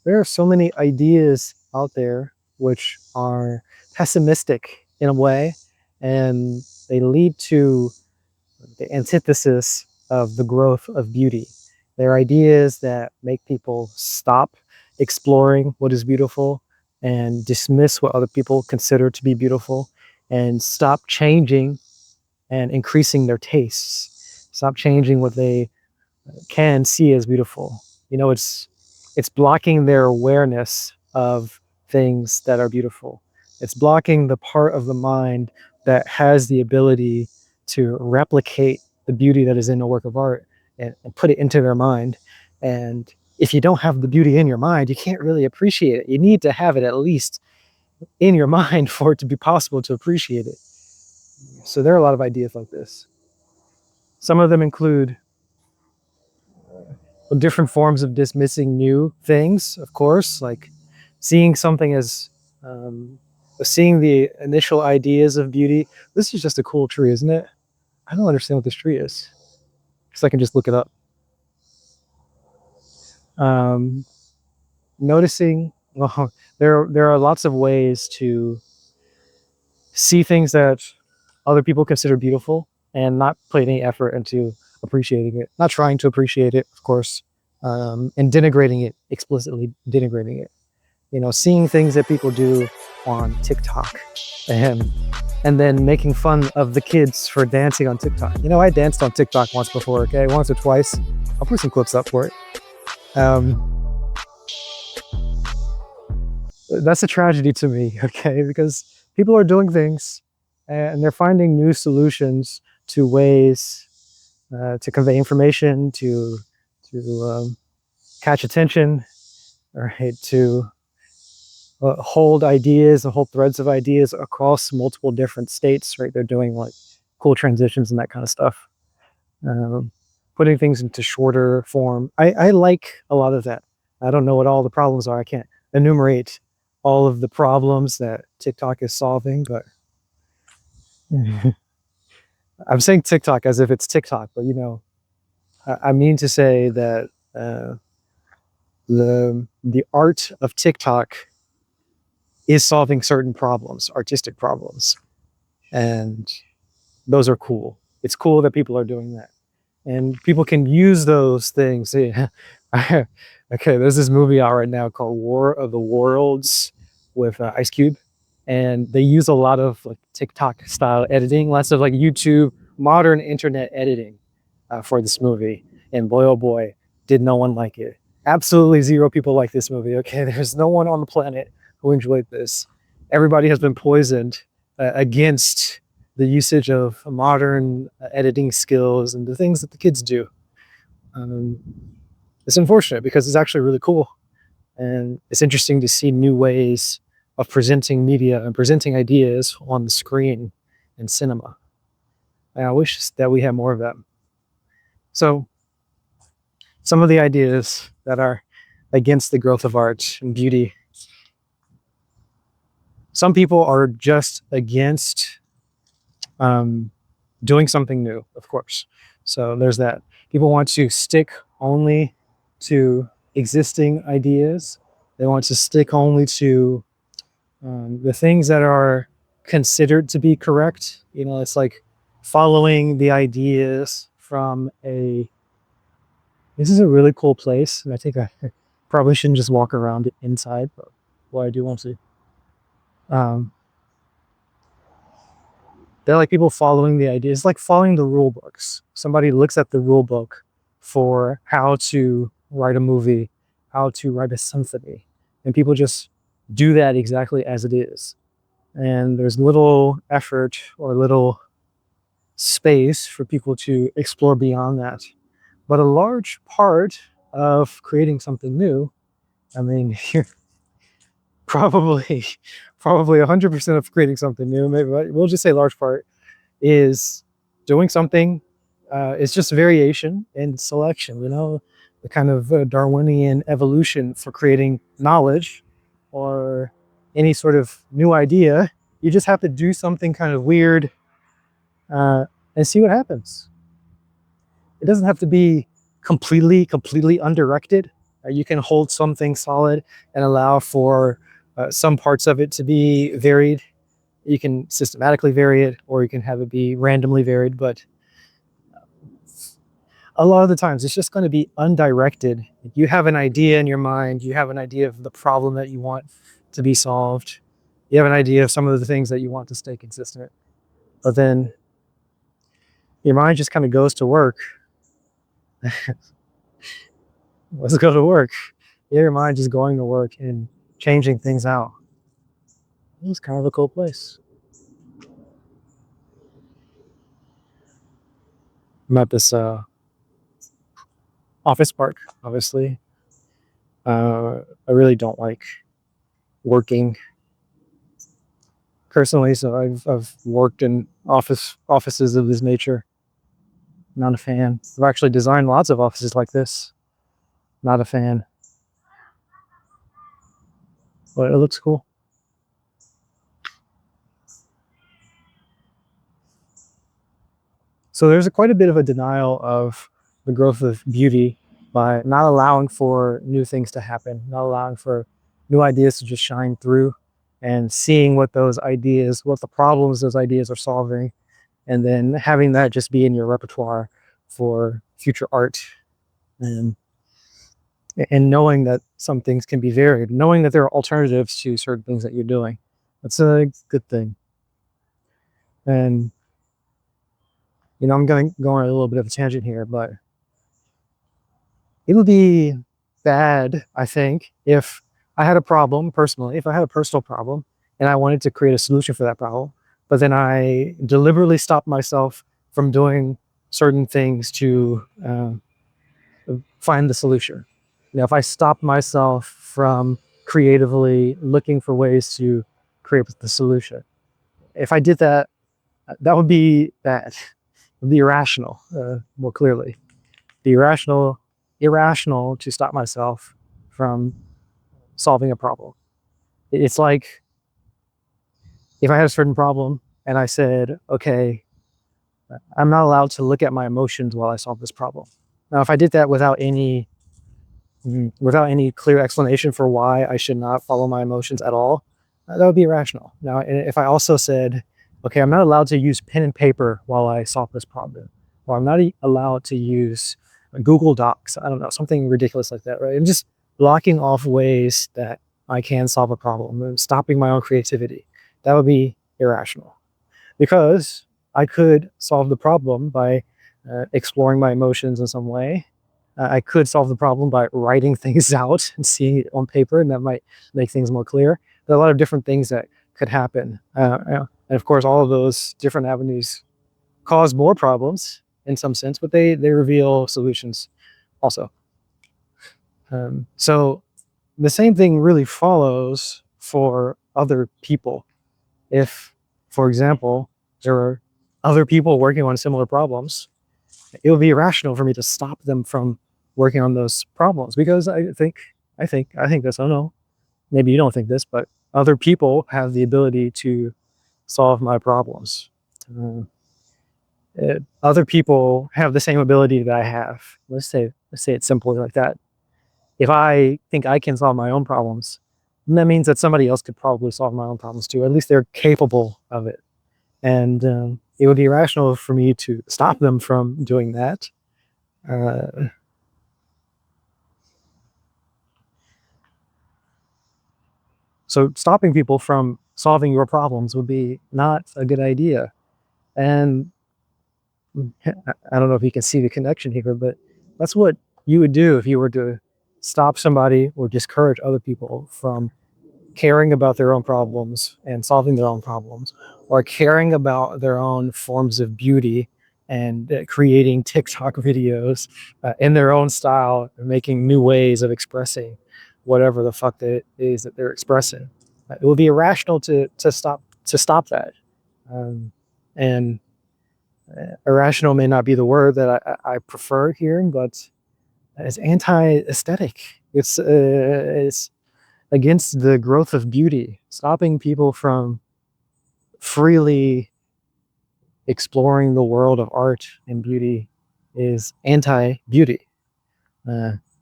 there are so many ideas out there which are pessimistic in a way, and they lead to the antithesis of the growth of beauty. They're ideas that make people stop exploring what is beautiful and dismiss what other people consider to be beautiful and stop changing and increasing their tastes. Stop changing what they can see as beautiful. It's blocking their awareness of things that are beautiful. It's blocking the part of the mind that has the ability to replicate the beauty that is in a work of art and put it into their mind. And if you don't have the beauty in your mind, you can't really appreciate it. You need to have it at least in your mind for it to be possible to appreciate it. So there are a lot of ideas like this. Some of them include different forms of dismissing new things, of course, like seeing something as seeing the initial ideas of beauty. This is just a cool tree, isn't it? I don't understand what this tree is, because I can just look it up. Um, Noticing, well, there are lots of ways to see things that other people consider beautiful and not put any effort into appreciating it, not trying to appreciate it, of course, and denigrating it, explicitly denigrating it. Seeing things that people do on TikTok and and then making fun of the kids for dancing on TikTok. I danced on TikTok once before, okay, once or twice. I'll put some clips up for it. Um, that's a tragedy to me, okay, because people are doing things and they're finding new solutions to ways to convey information, to catch attention, right, to hold ideas and hold threads of ideas across multiple different states, right? They're doing like cool transitions and that kind of stuff, um, putting things into shorter form. I like a lot of that. I don't know what all the problems are. I can't enumerate all of the problems that TikTok is solving, but I'm saying TikTok as if it's TikTok, but I mean to say that the art of TikTok is solving certain problems, artistic problems, and those are cool. It's cool that people are doing that, and people can use those things. Yeah. Okay, there's this movie out right now called War of the Worlds with Ice Cube, and they use a lot of like TikTok style editing, lots of like YouTube modern internet editing for this movie. And boy, oh boy, did no one like it. Absolutely zero people like this movie. Okay, there's no one on the planet who enjoyed this. Everybody has been poisoned against the usage of modern editing skills and the things that the kids do. Um, it's unfortunate because it's actually really cool. And it's interesting to see new ways of presenting media and presenting ideas on the screen in cinema. And I wish that we had more of them. So, some of the ideas that are against the growth of art and beauty. Some people are just against doing something new, of course. So there's that. People want to stick only to existing ideas. They want to stick only to the things that are considered to be correct. It's like following the ideas from a. This is a really cool place, and I think I probably shouldn't just walk around inside, but I do want to. Um, they're like people following the ideas, like following the rule books. Somebody looks at the rule book for how to write a movie, how to write a symphony, and people just do that exactly as it is. And there's little effort or little space for people to explore beyond that. But a large part of creating something new, I mean, you're probably 100% of creating something new, maybe we'll just say large part, is doing something. It's just variation and selection, the kind of Darwinian evolution for creating knowledge or any sort of new idea. You just have to do something kind of weird and see what happens. It doesn't have to be completely undirected. You can hold something solid and allow for some parts of it to be varied. You can systematically vary it, or you can have it be randomly varied. But a lot of the times, it's just going to be undirected. You have an idea in your mind. You have an idea of the problem that you want to be solved. You have an idea of some of the things that you want to stay consistent. But then your mind just kind of goes to work. Let's go to work. Yeah, your mind just going to work and changing things out. It's kind of a cool place. I'm at this office park, obviously. I really don't like working personally, so I've worked in offices of this nature. Not a fan. I've actually designed lots of offices like this. Not a fan. But it looks cool. So there's quite a bit of a denial of the growth of beauty by not allowing for new things to happen, not allowing for new ideas to just shine through, and seeing what those ideas, what the problems those ideas are solving, and then having that just be in your repertoire for future art. And and knowing that some things can be varied, knowing that there are alternatives to certain things that you're doing. That's a good thing. And I'm going to go on a little bit of a tangent here, but it would be bad, I think, if I had a problem personally, if I had a personal problem and I wanted to create a solution for that problem, but then I deliberately stopped myself from doing certain things to find the solution. If I stopped myself from creatively looking for ways to create the solution, if I did that, that would be bad. It would be irrational, more clearly. Be irrational to stop myself from solving a problem. It's like if I had a certain problem and I said, okay, I'm not allowed to look at my emotions while I solve this problem. Now, if I did that without any clear explanation for why I should not follow my emotions at all, that would be irrational. Now, if I also said, okay, I'm not allowed to use pen and paper while I solve this problem, or I'm not allowed to use Google Docs, I don't know, something ridiculous like that, right? I'm just blocking off ways that I can solve a problem and stopping my own creativity. That would be irrational, because I could solve the problem by exploring my emotions in some way. I could solve the problem by writing things out and seeing it on paper, and that might make things more clear. There are a lot of different things that could happen. And of course, all of those different avenues cause more problems in some sense, but they reveal solutions also. So the same thing really follows for other people. If, for example, there are other people working on similar problems, it would be irrational for me to stop them from working on those problems, because I think this. I don't know. Maybe you don't think this, but other people have the ability to solve my problems. Uh, Other people have the same ability that I have. Let's say it simply like that. If I think I can solve my own problems, then that means that somebody else could probably solve my own problems too. At least they're capable of it. And it would be irrational for me to stop them from doing that. Uh, so stopping people from solving your problems would be not a good idea. And I don't know if you can see the connection here, but that's what you would do if you were to stop somebody or discourage other people from caring about their own problems and solving their own problems, or caring about their own forms of beauty and creating TikTok videos in their own style, and making new ways of expressing whatever the fuck it is that they're expressing. It would be irrational to stop that. And irrational may not be the word that I prefer hearing, but it's anti-aesthetic. It's against the growth of beauty. Stopping people from freely exploring the world of art and beauty is anti-beauty.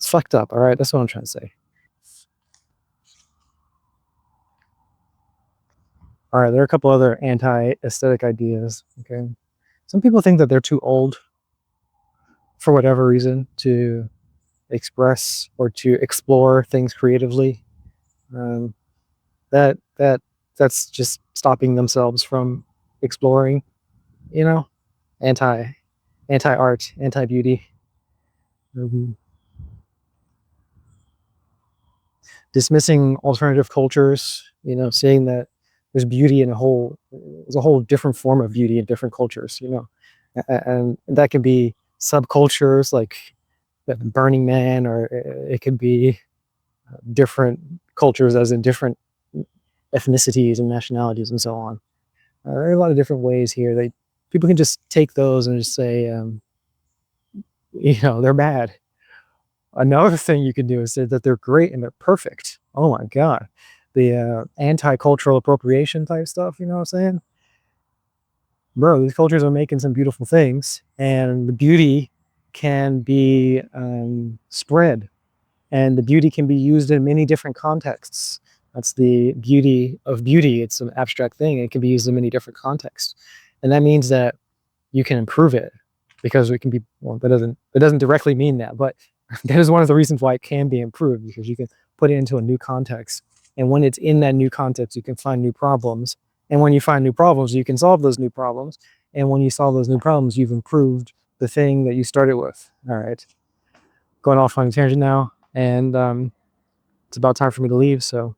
It's fucked up. All right, that's what I'm trying to say. All right, there are a couple other anti-aesthetic ideas. Okay, some people think that they're too old for whatever reason to express or to explore things creatively. Um, that's just stopping themselves from exploring. You know, anti anti art, anti beauty, dismissing alternative cultures. You know, saying that there's beauty in a whole there's a whole different form of beauty in different cultures. You know, and that can be subcultures like the Burning Man, or it could be different cultures, as in different ethnicities and nationalities and so on. There are a lot of different ways here that people can just take those and just say, they're bad. Another thing you can do is say that they're great and they're perfect. Oh my God. The anti-cultural appropriation type stuff, you know what I'm saying? Bro, these cultures are making some beautiful things, and the beauty can be spread, and the beauty can be used in many different contexts. That's the beauty of beauty. It's an abstract thing. It can be used in many different contexts. And that means that you can improve it, because it can be, well, that doesn't directly mean that, but that is one of the reasons why it can be improved, because you can put it into a new context. And when it's in that new context, you can find new problems. And when you find new problems, you can solve those new problems. And when you solve those new problems, you've improved the thing that you started with. All right. Going off on a tangent now. And it's about time for me to leave. So